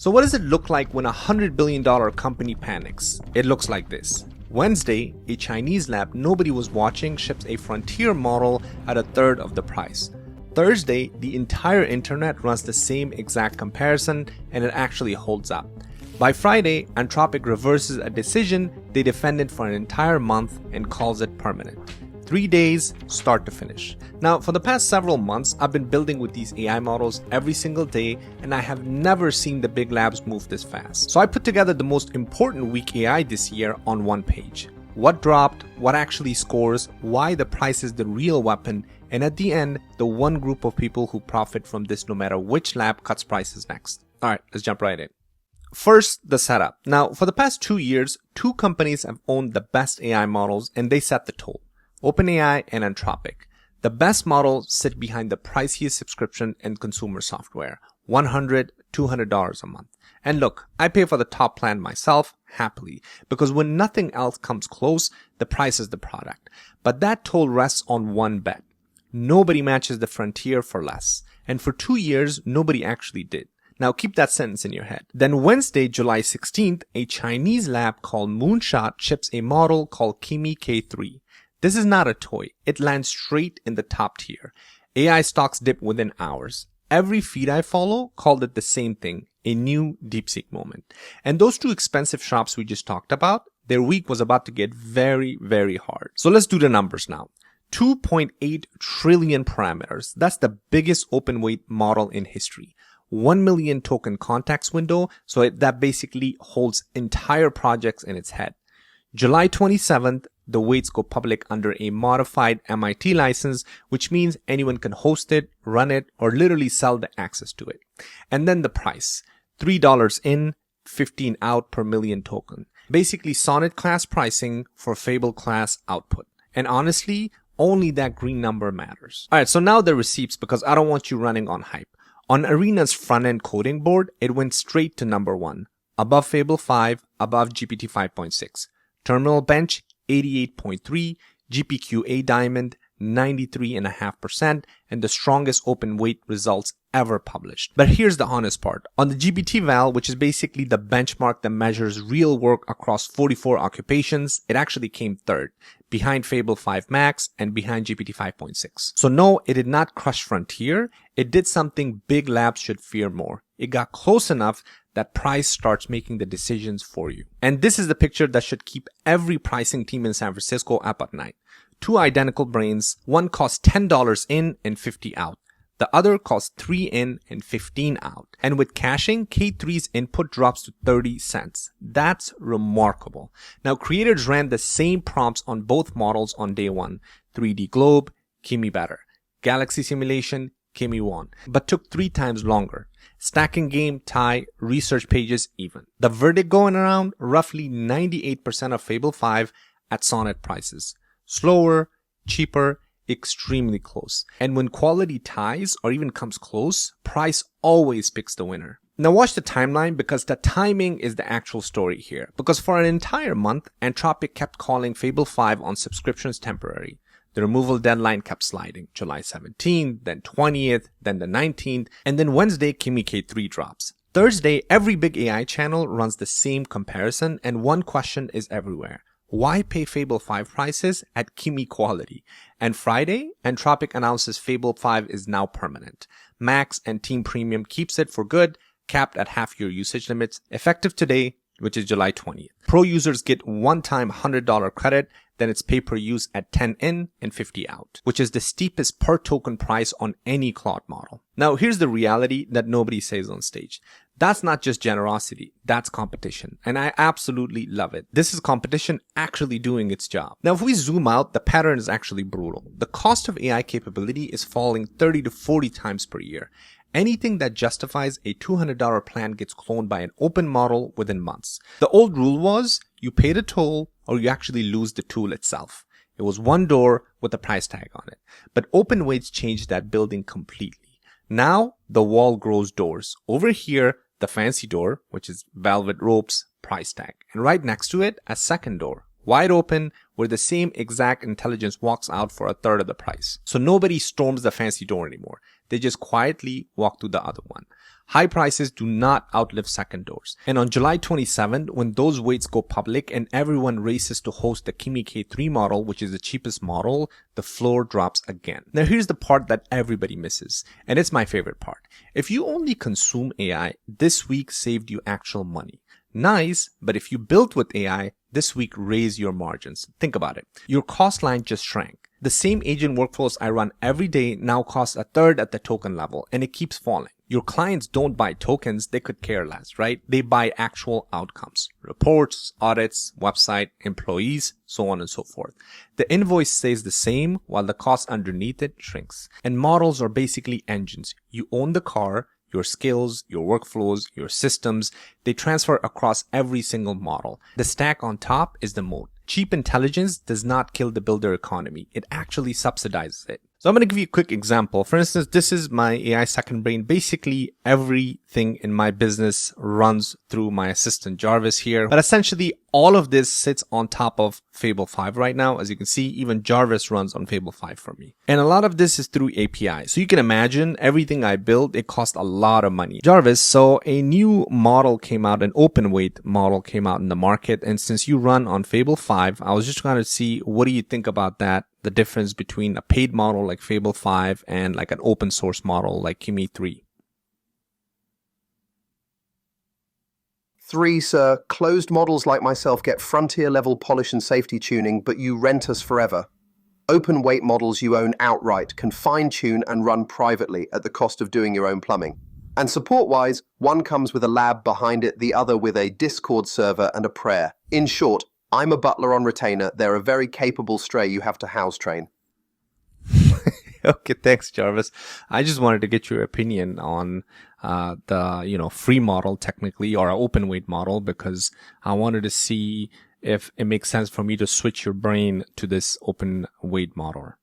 So what does it look like when a $100 billion company panics? It looks like this. Wednesday, a Chinese lab nobody was watching ships a frontier model at a third of the price. Thursday, the entire internet runs the same exact comparison and it actually holds up. By Friday, Anthropic reverses a decision they defended for an entire month and calls it permanent. 3 days, start to finish. Now, for the past several months, I've been building with these AI models every single day, and I have never seen the big labs move this fast. So I put together the most important week AI this year on one page. What dropped, what actually scores, why the price is the real weapon, and at the end, the one group of people who profit from this no matter which lab cuts prices next. Alright, let's jump right in. First, the setup. Now, for the past 2 years, two companies have owned the best AI models and they set the tone. OpenAI and Anthropic. The best models sit behind the priciest subscription and consumer software, $100, $200 a month. And look, I pay for the top plan myself, happily, because when nothing else comes close, the price is the product. But that toll rests on one bet. Nobody matches the frontier for less. And for 2 years, nobody actually did. Now keep that sentence in your head. Then Wednesday, July 16th, a Chinese lab called Moonshot ships a model called Kimi K3. This is not a toy. It lands straight in the top tier. AI stocks dip within hours. Every feed I follow called it the same thing, a new DeepSeek moment. And those two expensive shops we just talked about, their week was about to get very, very hard. So let's do the numbers now. 2.8 trillion parameters. That's the biggest open weight model in history. 1 million token context window, so that basically holds entire projects in its head. July 27th, the weights go public under a modified MIT license, which means anyone can host it, run it, or literally sell the access to it. And then the price, $3 in, 15 out per million token. Basically Sonnet class pricing for Fable class output. And honestly, only that green number matters. Alright, so now the receipts because I don't want you running on hype. On Arena's front-end coding board, it went straight to number 1, above Fable 5, above GPT 5.6. Terminal bench, 88.3, GPQA diamond, 93.5%, and the strongest open weight results ever published. But here's the honest part. On the GPT val, which is basically the benchmark that measures real work across 44 occupations, it actually came third, behind Fable 5 Max and behind GPT 5.6. So no, it did not crush Frontier. It did something big labs should fear more. It got close enough that price starts making the decisions for you. And this is the picture that should keep every pricing team in San Francisco up at night. Two identical brains, one costs $10 in and 50 out. The other costs 3 in and 15 out. And with caching, K3's input drops to 30 cents. That's remarkable. Now creators ran the same prompts on both models on day one. 3D Globe, Kimi better. Galaxy Simulation, Kimi won. But took 3 times longer. Stacking game, tie, research pages, even. The verdict going around, roughly 98% of Fable 5 at Sonnet prices. Slower, cheaper, extremely close. And when quality ties or even comes close, price always picks the winner. Now watch the timeline because the timing is the actual story here. Because for an entire month, Anthropic kept calling Fable 5 on subscriptions temporary. The removal deadline kept sliding. July 17th, then 20th, then the 19th, and then Wednesday, Kimi K3 drops. Thursday, every big AI channel runs the same comparison and one question is everywhere. Why pay Fable 5 prices at Kimi quality? And Friday, Anthropic announces Fable 5 is now permanent. Max and Team Premium keeps it for good, capped at half-year usage limits, effective today, which is July 20th. Pro users get one-time $100 credit, then it's pay-per-use at 10 in and 50 out, which is the steepest per token price on any Claude model. Now, here's the reality that nobody says on stage. That's not just generosity, that's competition. And I absolutely love it. This is competition actually doing its job. Now, if we zoom out, the pattern is actually brutal. The cost of AI capability is falling 30 to 40 times per year. Anything that justifies a $200 plan gets cloned by an open model within months. The old rule was you pay the toll or you actually lose the tool itself. It was one door with a price tag on it. But open weights changed that building completely. Now the wall grows doors. Over here, the fancy door, which is velvet ropes, price tag. And right next to it, a second door, wide open, where the same exact intelligence walks out for a third of the price. So nobody storms the fancy door anymore. They just quietly walk through the other one. High prices do not outlive second doors. And on July 27th, when those weights go public and everyone races to host the Kimi K3 model, which is the cheapest model, the floor drops again. Now here's the part that everybody misses, and it's my favorite part. If you only consume AI, this week saved you actual money. Nice, but if you built with AI, this week raised your margins. Think about it. Your cost line just shrank. The same agent workflows I run every day now cost a third at the token level, and it keeps falling. Your clients don't buy tokens, they could care less, right? They buy actual outcomes, reports, audits, website, employees, so on and so forth. The invoice stays the same while the cost underneath it shrinks. And models are basically engines. You own the car, your skills, your workflows, your systems, they transfer across every single model. The stack on top is the moat. Cheap intelligence does not kill the builder economy. It actually subsidizes it. So I'm going to give you a quick example. For instance, this is my AI second brain. Basically, everything in my business runs through my assistant Jarvis here. But essentially, all of this sits on top of Fable 5 right now. As you can see, even Jarvis runs on Fable 5 for me. And a lot of this is through API. So you can imagine everything I built, it cost a lot of money. Jarvis, so a new model came out, an open weight model came out in the market. And since you run on Fable 5, I was just trying to see, what do you think about that? The difference between a paid model like Fable 5 and like an open source model like Kimi 3. 3, sir. Closed models like myself get frontier level polish and safety tuning, but you rent us forever. Open weight models you own outright, can fine tune and run privately at the cost of doing your own plumbing. And support wise, one comes with a lab behind it, the other with a Discord server and a prayer. In short, I'm a butler on retainer. They're a very capable stray you have to house train. Okay, thanks, Jarvis. I just wanted to get your opinion on the free model technically, or an open weight model, because I wanted to see if it makes sense for me to switch your brain to this open weight model.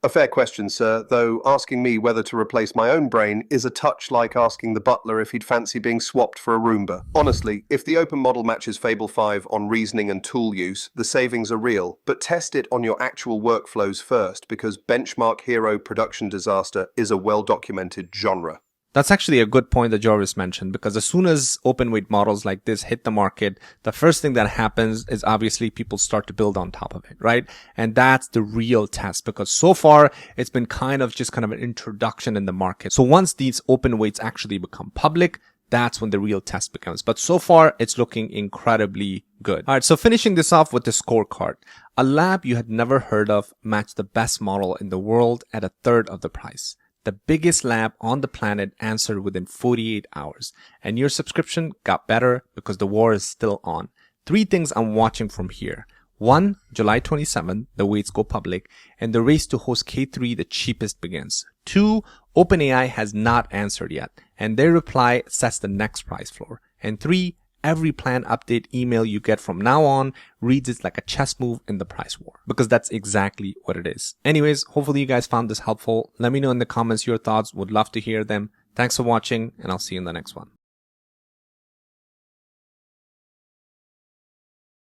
A fair question, sir, though asking me whether to replace my own brain is a touch like asking the butler if he'd fancy being swapped for a Roomba. Honestly, if the open model matches Fable 5 on reasoning and tool use, the savings are real, but test it on your actual workflows first, because benchmark hero production disaster is a well-documented genre. That's actually a good point that Jarvis mentioned, because as soon as open weight models like this hit the market, the first thing that happens is obviously people start to build on top of it, right? And that's the real test, because so far it's been kind of an introduction in the market. So once these open weights actually become public, that's when the real test becomes. But so far, it's looking incredibly good. All right, so finishing this off with the scorecard. A lab you had never heard of matched the best model in the world at a third of the price. The biggest lab on the planet answered within 48 hours. And your subscription got better because the war is still on. 3 things I'm watching from here. 1, July 27th, the weights go public, and the race to host K3 the cheapest begins. 2, OpenAI has not answered yet, and their reply sets the next price floor. And 3, every plan update email you get from now on reads it like a chess move in the price war, because that's exactly what it is. Anyways, hopefully you guys found this helpful. Let me know in the comments your thoughts. Would love to hear them. Thanks for watching, and I'll see you in the next one.